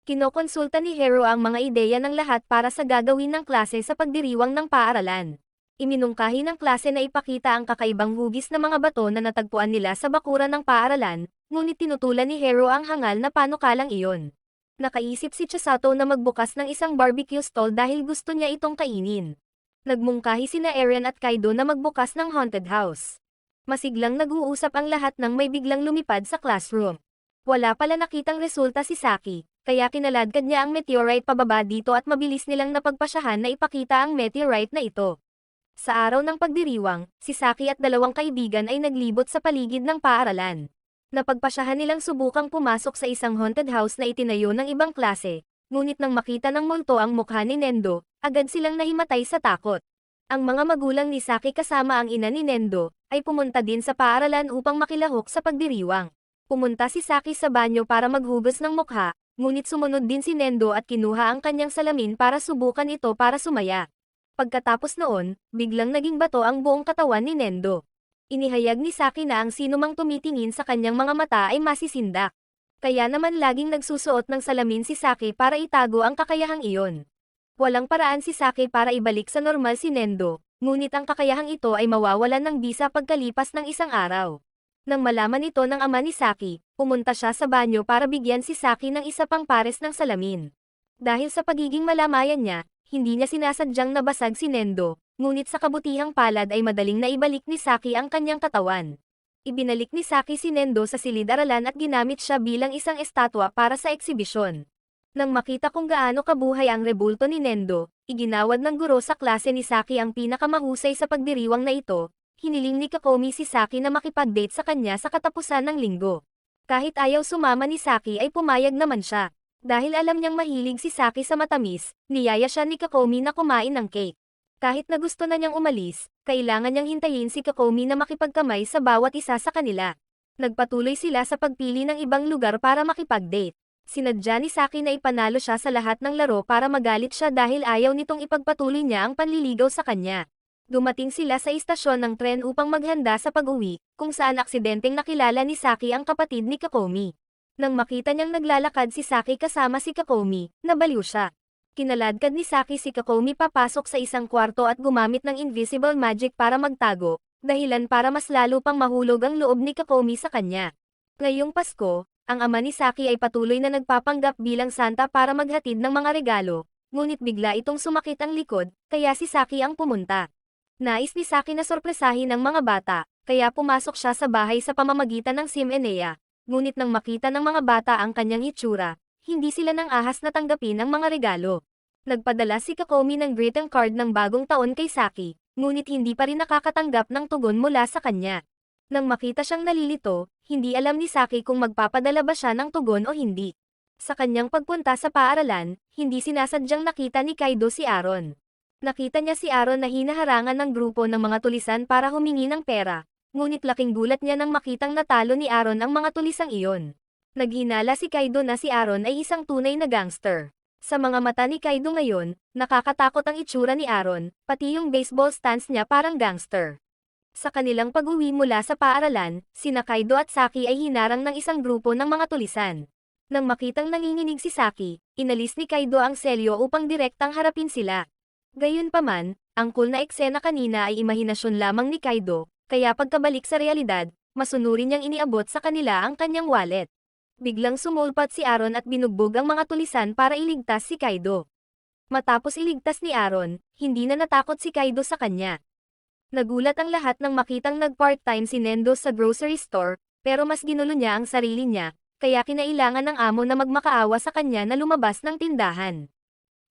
Kinokonsulta ni Hero ang mga ideya ng lahat para sa gagawin ng klase sa pagdiriwang ng paaralan. Iminungkahi ng klase na ipakita ang kakaibang hugis na mga bato na natagpuan nila sa bakuran ng paaralan, ngunit tinutulan ni Hero ang hangal na panukalang iyon. Nakaisip si Chisato na magbukas ng isang barbecue stall dahil gusto niya itong kainin. Nagmungkahi sina Eren at Kaido na magbukas ng haunted house. Masiglang nag-uusap ang lahat nang may biglang lumipad sa classroom. Wala pala nakitang resulta si Saki, kaya kinaladkad niya ang meteorite pababa dito at mabilis nilang napagpasyahan na ipakita ang meteorite na ito. Sa araw ng pagdiriwang, si Saki at dalawang kaibigan ay naglibot sa paligid ng paaralan. Napagpasyahan nilang subukang pumasok sa isang haunted house na itinayo ng ibang klase, ngunit nang makita ng multo ang mukha ni Nendo, agad silang nahimatay sa takot. Ang mga magulang ni Saki kasama ang ina ni Nendo, ay pumunta din sa paaralan upang makilahok sa pagdiriwang. Pumunta si Saki sa banyo para maghugas ng mukha, ngunit sumunod din si Nendo at kinuha ang kanyang salamin para subukan ito para sumaya. Pagkatapos noon, biglang naging bato ang buong katawan ni Nendo. Inihayag ni Saki na ang sinumang tumitingin sa kanyang mga mata ay masisindak. Kaya naman laging nagsusuot ng salamin si Saki para itago ang kakayahang iyon. Walang paraan si Saki para ibalik sa normal si Nendo, ngunit ang kakayahang ito ay mawawalan ng bisa pagkalipas ng isang araw. Nang malaman ito ng ama ni Saki, pumunta siya sa banyo para bigyan si Saki ng isa pang pares ng salamin. Dahil sa pagiging malamayan niya, hindi niya sinasadyang nabasag si Nendo, ngunit sa kabutihang palad ay madaling naibalik ni Saki ang kanyang katawan. Ibinalik ni Saki si Nendo sa silid-aralan at ginamit siya bilang isang estatwa para sa eksibisyon. Nang makita kung gaano kabuhay ang rebulto ni Nendo, iginawad ng guro sa klase ni Saki ang pinakamahusay sa pagdiriwang na ito. Hiniling ni Kokomi si Saki na makipag-date sa kanya sa katapusan ng linggo. Kahit ayaw sumama ni Saki ay pumayag naman siya. Dahil alam niyang mahilig si Saki sa matamis, niyaya siya ni Kokomi na kumain ng cake. Kahit na gusto na niyang umalis, kailangan niyang hintayin si Kokomi na makipagkamay sa bawat isa sa kanila. Nagpatuloy sila sa pagpili ng ibang lugar para makipag-date. Sinadya ni Saki na ipanalo siya sa lahat ng laro para magalit siya dahil ayaw nitong ipagpatuloy niya ang panliligaw sa kanya. Dumating sila sa istasyon ng tren upang maghanda sa pag-uwi, kung saan aksidenteng nakilala ni Saki ang kapatid ni Kokomi. Nang makita niyang naglalakad si Saki kasama si Kokomi, nabaliw siya. Kinaladkad ni Saki si Kokomi papasok sa isang kwarto at gumamit ng invisible magic para magtago, dahilan para mas lalo pang mahulog ang loob ni Kokomi sa kanya. Ngayong Pasko, ang ama ni Saki ay patuloy na nagpapanggap bilang Santa para maghatid ng mga regalo, ngunit bigla itong sumakit ang likod, kaya si Saki ang pumunta. Nais ni Saki na sorpresahin ang mga bata, kaya pumasok siya sa bahay sa pamamagitan ng Sim Enea. Ngunit nang makita ng mga bata ang kanyang itsura, hindi sila nang ahas na tanggapin ang mga regalo. Nagpadala si Kokomi ng greeting card ng bagong taon kay Saki, ngunit hindi pa rin nakakatanggap ng tugon mula sa kanya. Nang makita siyang nalilito, hindi alam ni Saki kung magpapadala ba siya ng tugon o hindi. Sa kanyang pagpunta sa paaralan, hindi sinasadyang nakita ni Kaido si Aaron. Nakita niya si Aaron na hinaharangan ng grupo ng mga tulisan para humingi ng pera, ngunit laking gulat niya nang makitang natalo ni Aaron ang mga tulisang iyon. Naghinala si Kaido na si Aaron ay isang tunay na gangster. Sa mga mata ni Kaido ngayon, nakakatakot ang itsura ni Aaron, pati yung baseball stance niya parang gangster. Sa kanilang pag-uwi mula sa paaralan, sina Kaido at Saki ay hinarang ng isang grupo ng mga tulisan. Nang makitang nanginginig si Saki, inalis ni Kaido ang selyo upang direktang harapin sila. Gayunpaman, ang cool na eksena kanina ay imahinasyon lamang ni Kaido, kaya pagkabalik sa realidad, masunuri niyang iniabot sa kanila ang kanyang wallet. Biglang sumulpat si Aaron at binugbog ang mga tulisan para iligtas si Kaido. Matapos iligtas ni Aaron, hindi na natakot si Kaido sa kanya. Nagulat ang lahat nang makitang nag-part-time si Nendo sa grocery store, pero mas ginulo niya ang sarili niya, kaya kinailangan ng amo na magmakaawa sa kanya na lumabas ng tindahan.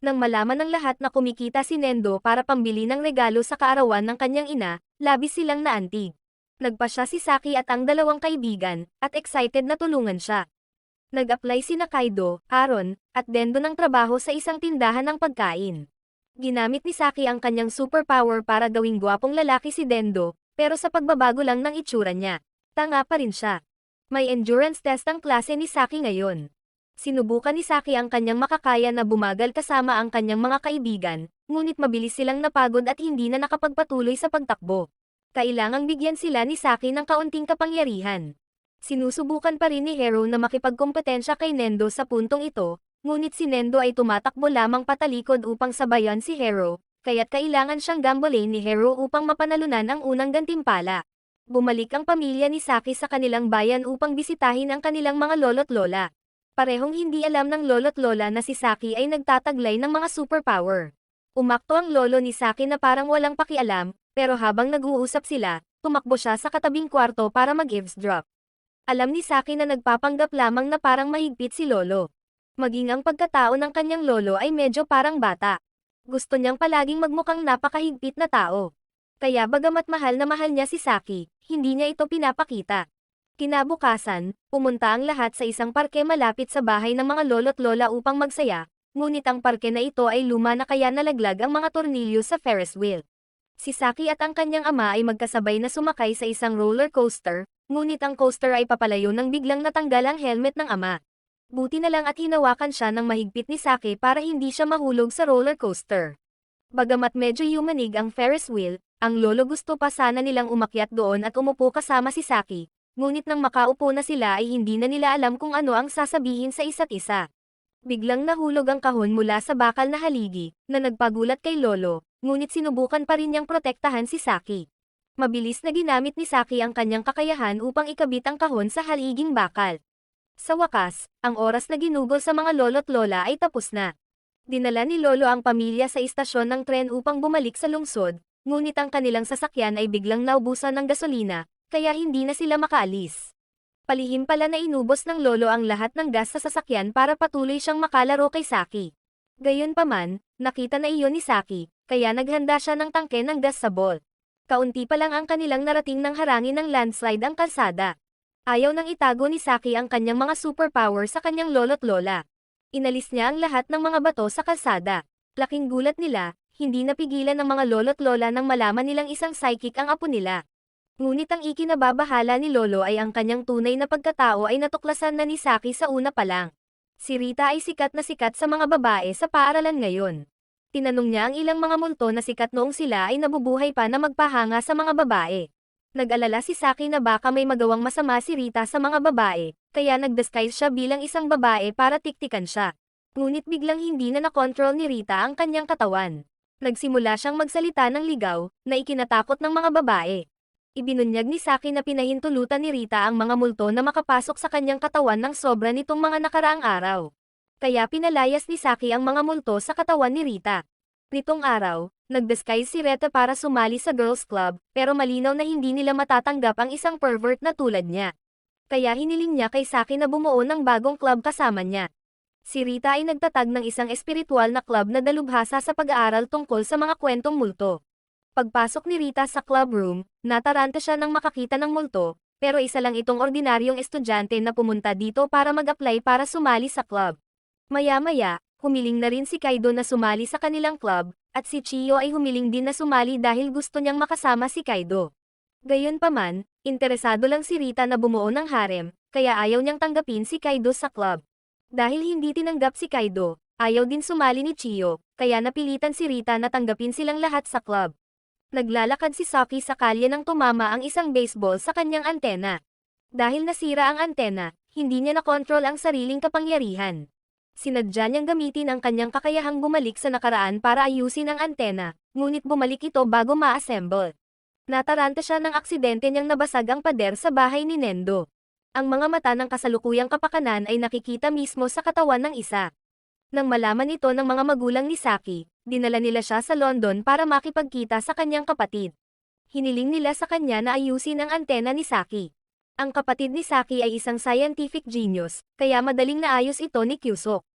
Nang malaman ng lahat na kumikita si Nendo para pambili ng regalo sa kaarawan ng kanyang ina, labis silang naantig. Nagpasya si Saki at ang dalawang kaibigan, at excited na tulungan siya. Nag-apply sina Kaido, Aaron, at Dendo ng trabaho sa isang tindahan ng pagkain. Ginamit ni Saki ang kanyang superpower para gawing gwapong lalaki si Dendo, pero sa pagbabago lang ng itsura niya, tanga pa rin siya. May endurance test ang klase ni Saki ngayon. Sinubukan ni Saki ang kanyang makakaya na bumagal kasama ang kanyang mga kaibigan, ngunit mabilis silang napagod at hindi na nakapagpatuloy sa pagtakbo. Kailangang bigyan sila ni Saki ng kaunting kapangyarihan. Sinusubukan pa rin ni Hero na makipagkompetensya kay Nendo sa puntong ito, ngunit si Nendo ay tumatakbo lamang patalikod upang sabayan si Hero, kaya't kailangan siyang gambolain ni Hero upang mapanalunan ang unang gantimpala. Bumalik ang pamilya ni Saki sa kanilang bayan upang bisitahin ang kanilang mga lolo't lola. Parehong hindi alam ng lolo't lola na si Saki ay nagtataglay ng mga superpower. Umakto ang lolo ni Saki na parang walang pakialam, pero habang nag-uusap sila, tumakbo siya sa katabing kwarto para mag-eavesdrop. Alam ni Saki na nagpapanggap lamang na parang mahigpit si lolo. Maging ang pagkatao ng kanyang lolo ay medyo parang bata. Gusto niyang palaging magmukhang napakahigpit na tao. Kaya bagamat mahal na mahal niya si Saki, hindi niya ito pinapakita. Kinabukasan, pumunta ang lahat sa isang parke malapit sa bahay ng mga lolo't lola upang magsaya, ngunit ang parke na ito ay luma na kaya nalaglag ang mga tornilyo sa Ferris wheel. Si Saki at ang kanyang ama ay magkasabay na sumakay sa isang roller coaster, ngunit ang coaster ay papalayo nang biglang natanggal ang helmet ng ama. Buti na lang at hinawakan siya ng mahigpit ni Saki para hindi siya mahulog sa roller coaster. Bagamat medyo yumanig ang Ferris wheel, ang lolo gusto pa sana nilang umakyat doon at umupo kasama si Saki, ngunit nang makaupo na sila ay hindi na nila alam kung ano ang sasabihin sa isa't isa. Biglang nahulog ang kahon mula sa bakal na haligi, na nagpagulat kay lolo, ngunit sinubukan pa rin niyang protektahan si Saki. Mabilis na ginamit ni Saki ang kanyang kakayahan upang ikabit ang kahon sa haliging bakal. Sa wakas, ang oras na ginugol sa mga lolo't lola ay tapos na. Dinala ni Lolo ang pamilya sa istasyon ng tren upang bumalik sa lungsod, ngunit ang kanilang sasakyan ay biglang naubusan ng gasolina, kaya hindi na sila makaalis. Palihim pala na inubos ng lolo ang lahat ng gas sa sasakyan para patuloy siyang makalaro kay Saki. Gayunpaman, nakita na iyon ni Saki, kaya naghanda siya ng tangke ng gas sa ball. Kaunti pa lang ang kanilang narating nang harangin ng landslide ang kalsada. Ayaw nang itago ni Saki ang kanyang mga superpower sa kanyang lolo't lola. Inalis niya ang lahat ng mga bato sa kalsada. Laking gulat nila, hindi napigilan ng mga lolo't lola nang malaman nilang isang psychic ang apo nila. Ngunit ang ikinababahala ni Lolo ay ang kanyang tunay na pagkatao ay natuklasan na ni Saki sa una pa lang. Si Rita ay sikat na sikat sa mga babae sa paaralan ngayon. Tinanong niya ang ilang mga multo na sikat noong sila ay nabubuhay pa na magpahanga sa mga babae. Nag-alala si Saki na baka may magawang masama si Rita sa mga babae, kaya nag-disguise siya bilang isang babae para tiktikan siya. Ngunit biglang hindi na nakontrol ni Rita ang kanyang katawan. Nagsimula siyang magsalita ng ligaw, na ikinatakot ng mga babae. Ibinunyag ni Saki na pinahintulutan ni Rita ang mga multo na makapasok sa kanyang katawan ng sobra nitong mga nakaraang araw. Kaya pinalayas ni Saki ang mga multo sa katawan ni Rita. Nitong araw, nag-disguise si Rita para sumali sa girls club, pero malinaw na hindi nila matatanggap ang isang pervert na tulad niya. Kaya hiniling niya kay Saki na bumuo ng bagong club kasama niya. Si Rita ay nagtatag ng isang espiritual na club na dalubhasa sa pag-aaral tungkol sa mga kwentong multo. Pagpasok ni Rita sa club room, nataranta siya nang makakita ng multo, pero isa lang itong ordinaryong estudyante na pumunta dito para mag-apply para sumali sa club. Maya-maya, humiling na rin si Kaido na sumali sa kanilang club, at si Chiyo ay humiling din na sumali dahil gusto niyang makasama si Kaido. Gayunpaman, interesado lang si Rita na bumuo ng harem, kaya ayaw niyang tanggapin si Kaido sa club. Dahil hindi tinanggap si Kaido, ayaw din sumali ni Chiyo, kaya napilitan si Rita na tanggapin silang lahat sa club. Naglalakad si Saki sa kalye nang tumama ang isang baseball sa kanyang antena. Dahil nasira ang antena, hindi niya nakontrol ang sariling kapangyarihan. Sinadya niyang gamitin ang kanyang kakayahang bumalik sa nakaraan para ayusin ang antena, ngunit bumalik ito bago ma-assemble. Nataranta siya ng aksidente niyang nabasag ang pader sa bahay ni Nendo. Ang mga mata ng kasalukuyang kapakanan ay nakikita mismo sa katawan ng isa. Nang malaman ito ng mga magulang ni Saki, dinala nila siya sa London para makipagkita sa kanyang kapatid. Hiniling nila sa kanya na ayusin ang antena ni Saki. Ang kapatid ni Saki ay isang scientific genius, kaya madaling naayos ito ni Kyusok.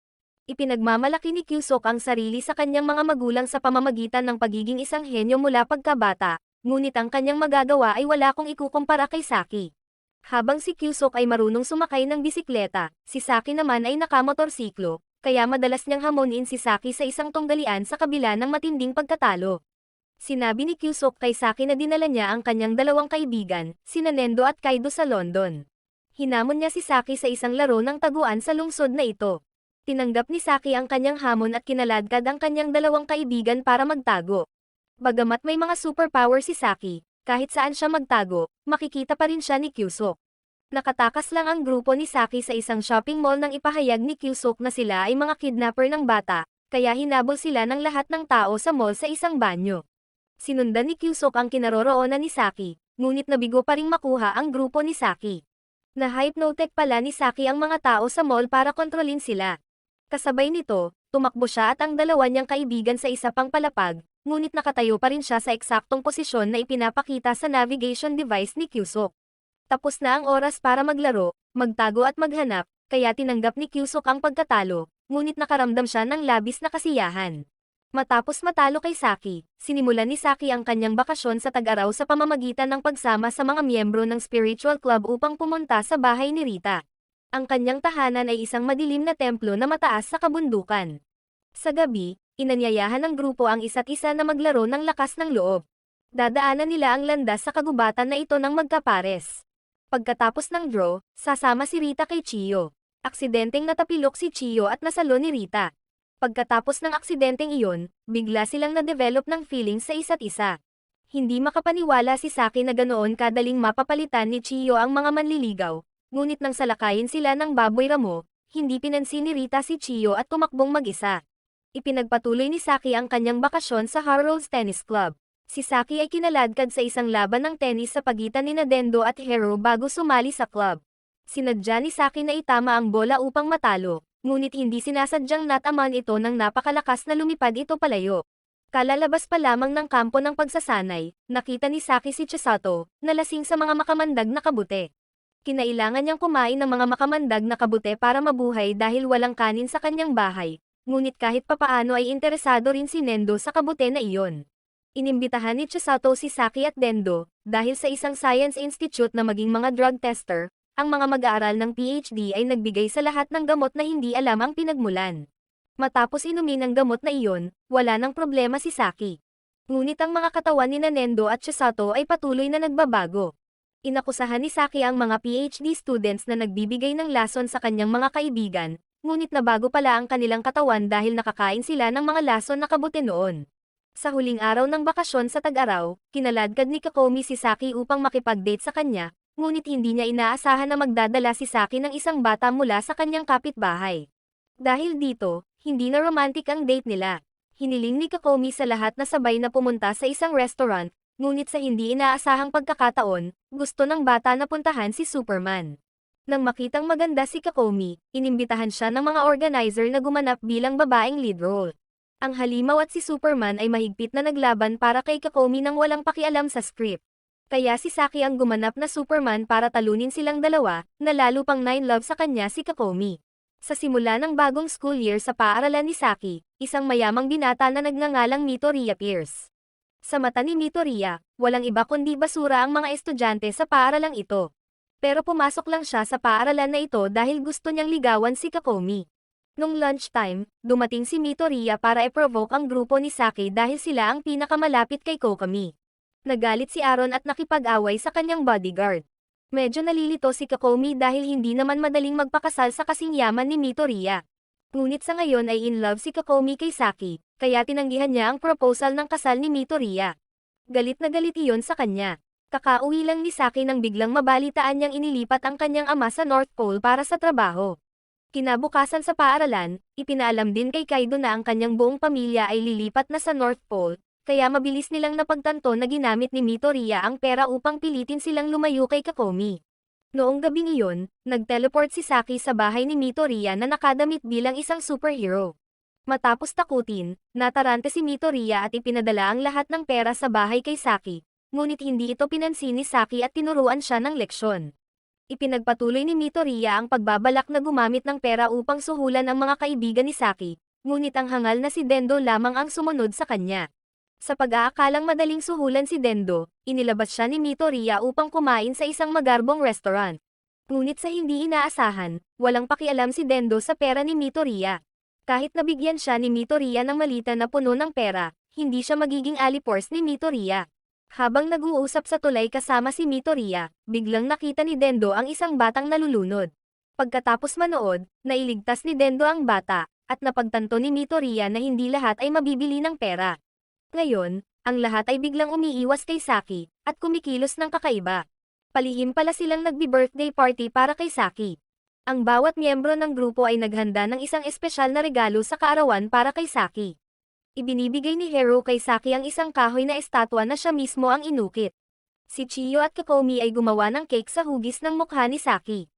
Ipinagmamalaki ni Kyusok ang sarili sa kanyang mga magulang sa pamamagitan ng pagiging isang henyo mula pagkabata, ngunit ang kanyang magagawa ay wala kong ikukumpara kay Saki. Habang si Kyusok ay marunong sumakay ng bisikleta, si Saki naman ay nakamotorsiklo, kaya madalas niyang hamonin si Saki sa isang tunggalian sa kabila ng matinding pagkatalo. Sinabi ni Kyusok kay Saki na dinala niya ang kanyang dalawang kaibigan, sina Nendo at Kaido sa London. Hinamon niya si Saki sa isang laro ng taguan sa lungsod na ito. Tinanggap ni Saki ang kanyang hamon at kinaladkad ang kanyang dalawang kaibigan para magtago. Bagamat may mga superpower si Saki, kahit saan siya magtago, makikita pa rin siya ni Kyusok. Nakatakas lang ang grupo ni Saki sa isang shopping mall nang ipahayag ni Kyusok na sila ay mga kidnapper ng bata, kaya hinabol sila ng lahat ng tao sa mall sa isang banyo. Sinundan ni Kyusok ang kinaroroonan ni Saki, ngunit nabigo pa ring makuha ang grupo ni Saki. Na-hypnotic pala ni Saki ang mga tao sa mall para kontrolin sila. Kasabay nito, tumakbo siya at ang dalawa niyang kaibigan sa isa pang palapag, ngunit nakatayo pa rin siya sa eksaktong posisyon na ipinapakita sa navigation device ni Kyusok. Tapos na ang oras para maglaro, magtago at maghanap, kaya tinanggap ni Kyusok ang pagkatalo, ngunit nakaramdam siya ng labis na kasiyahan. Matapos matalo kay Saki, sinimulan ni Saki ang kanyang bakasyon sa tag-araw sa pamamagitan ng pagsama sa mga miyembro ng spiritual club upang pumunta sa bahay ni Rita. Ang kanyang tahanan ay isang madilim na templo na mataas sa kabundukan. Sa gabi, inanyayahan ng grupo ang isa't isa na maglaro ng lakas ng loob. Dadaanan nila ang landas sa kagubatan na ito ng magkapares. Pagkatapos ng draw, sasama si Rita kay Chiyo. Aksidenteng natapilok si Chiyo at nasalo ni Rita. Pagkatapos ng aksidenteng iyon, bigla silang na-develop ng feelings sa isa't isa. Hindi makapaniwala si Saki na ganoon kadaling mapapalitan ni Chiyo ang mga manliligaw, ngunit nang salakayin sila ng baboy ramo, hindi pinansin ni Rita si Chiyo at tumakbong mag-isa. Ipinagpatuloy ni Saki ang kanyang bakasyon sa Harrow's Tennis Club. Si Saki ay kinaladkad sa isang laban ng tennis sa pagitan ni Dendo at Hero bago sumali sa club. Sinadya ni Saki na itama ang bola upang matalo, ngunit hindi sinasadyang natamaan ito ng napakalakas na lumipad ito palayo. Kalalabas pa lamang ng kampo ng pagsasanay, nakita ni Saki si Chisato, na lasing sa mga makamandag na kabute. Kinailangan niyang kumain ng mga makamandag na kabute para mabuhay dahil walang kanin sa kanyang bahay, ngunit kahit papaano ay interesado rin si Nendo sa kabute na iyon. Inimbitahan ni Chisato si Saki at Dendo, dahil sa isang science institute na maging mga drug tester, ang mga mag-aaral ng PhD ay nagbigay sa lahat ng gamot na hindi alam ang pinagmulan. Matapos inumin ang gamot na iyon, wala nang problema si Saki. Ngunit ang mga katawan ni Nendo at Chisato ay patuloy na nagbabago. Inakusahan ni Saki ang mga PhD students na nagbibigay ng lason sa kanyang mga kaibigan, ngunit nabago pala ang kanilang katawan dahil nakakain sila ng mga lason na kabute noon. Sa huling araw ng bakasyon sa Tag-Araw, kinaladkad ni Kokomi si Saki upang makipag-date sa kanya, ngunit hindi niya inaasahan na magdadala si Saki ng isang bata mula sa kanyang kapitbahay. Dahil dito, hindi na romantic ang date nila. Hiniling ni Kokomi sa lahat na sabay na pumunta sa isang restaurant, ngunit sa hindi inaasahang pagkakataon, gusto ng bata na puntahan si Superman. Nang makitang maganda si Kokomi, inimbitahan siya ng mga organizer na gumanap bilang babaeng lead role. Ang halimaw at si Superman ay mahigpit na naglaban para kay Kokomi nang walang pakialam sa script. Kaya si Saki ang gumanap na Superman para talunin silang dalawa, na lalo pang nine-love sa kanya si Kokomi. Sa simula ng bagong school year sa paaralan ni Saki, isang mayamang binata na nagngangalang Midoriya Pierce. Sa mata ni Midoriya, walang iba kundi basura ang mga estudyante sa paaralang ito. Pero pumasok lang siya sa paaralan na ito dahil gusto niyang ligawan si Kokomi. Nung lunchtime, dumating si Midoriya para i-provoke ang grupo ni Saki dahil sila ang pinakamalapit kay Kokomi. Nagalit si Aaron at nakipag-away sa kanyang bodyguard. Medyo nalilito si Kokomi dahil hindi naman madaling magpakasal sa kasing yaman ni Midoriya. Ngunit sa ngayon ay in love si Kokomi kay Saki, kaya tinanggihan niya ang proposal ng kasal ni Midoriya. Galit na galit iyon sa kanya. Kakauwi lang ni Saki nang biglang mabalitaan niyang inilipat ang kanyang ama sa North Pole para sa trabaho. Kinabukasan sa paaralan, ipinaalam din kay Kaido na ang kanyang buong pamilya ay lilipat na sa North Pole, kaya mabilis nilang napagtanto na ginamit ni Midoriya ang pera upang pilitin silang lumayo kay Kokomi. Noong gabing iyon, nag-teleport si Saki sa bahay ni Midoriya na nakadamit bilang isang superhero. Matapos takutin, natarante si Midoriya at ipinadala ang lahat ng pera sa bahay kay Saki, ngunit hindi ito pinansin ni Saki at tinuruan siya ng leksyon. Ipinagpatuloy ni Midoriya ang pagbabalak na gumamit ng pera upang suhulan ang mga kaibigan ni Saki, ngunit ang hangal na si Dendo lamang ang sumunod sa kanya. Sa pag-aakalang madaling suhulan si Dendo, inilabas siya ni Midoriya upang kumain sa isang magarbong restaurant. Ngunit sa hindi inaasahan, walang pakialam si Dendo sa pera ni Midoriya. Kahit nabigyan siya ni Midoriya ng malita na puno ng pera, hindi siya magiging alipors ni Midoriya. Habang nag-uusap sa tulay kasama si Midoriya, biglang nakita ni Dendo ang isang batang nalulunod. Pagkatapos manood, nailigtas ni Dendo ang bata, at napagtanto ni Midoriya na hindi lahat ay mabibili ng pera. Ngayon, ang lahat ay biglang umiiwas kay Saki, at kumikilos ng kakaiba. Palihim pala silang nagbi-birthday party para kay Saki. Ang bawat miyembro ng grupo ay naghanda ng isang espesyal na regalo sa kaarawan para kay Saki. Ibinibigay ni Hero kay Saki ang isang kahoy na estatwa na siya mismo ang inukit. Si Chiyo at Kokomi ay gumawa ng cake sa hugis ng mukha ni Saki.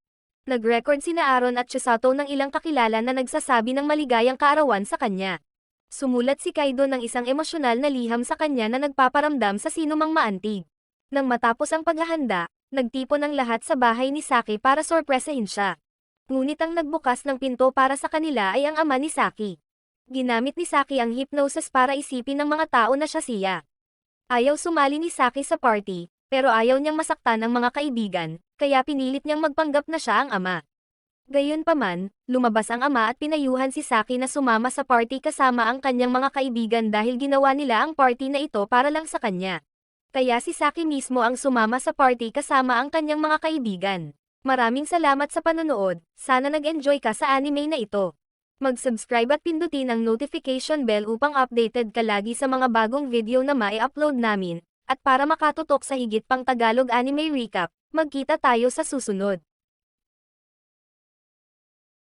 Nag-record sina Aaron at Chisato ng ilang kakilala na nagsasabi ng maligayang kaarawan sa kanya. Sumulat si Kaido ng isang emosyonal na liham sa kanya na nagpaparamdam sa sinumang maantig. Nang matapos ang paghahanda, nagtipon ang lahat sa bahay ni Saki para sorpresahin siya. Ngunit ang nagbukas ng pinto para sa kanila ay ang ama ni Saki. Ginamit ni Saki ang hypnosis para isipin ng mga tao na siya. Ayaw sumali ni Saki sa party, pero ayaw niyang masaktan ang mga kaibigan, kaya pinilit niyang magpanggap na siya ang ama. Gayunpaman, lumabas ang ama at pinayuhan si Saki na sumama sa party kasama ang kanyang mga kaibigan dahil ginawa nila ang party na ito para lang sa kanya. Kaya si Saki mismo ang sumama sa party kasama ang kanyang mga kaibigan. Maraming salamat sa panonood, sana nag-enjoy ka sa anime na ito. Mag-subscribe at pindutin ang notification bell upang updated ka lagi sa mga bagong video na mai-upload namin, at para makatutok sa higit pang Tagalog anime recap, magkita tayo sa susunod.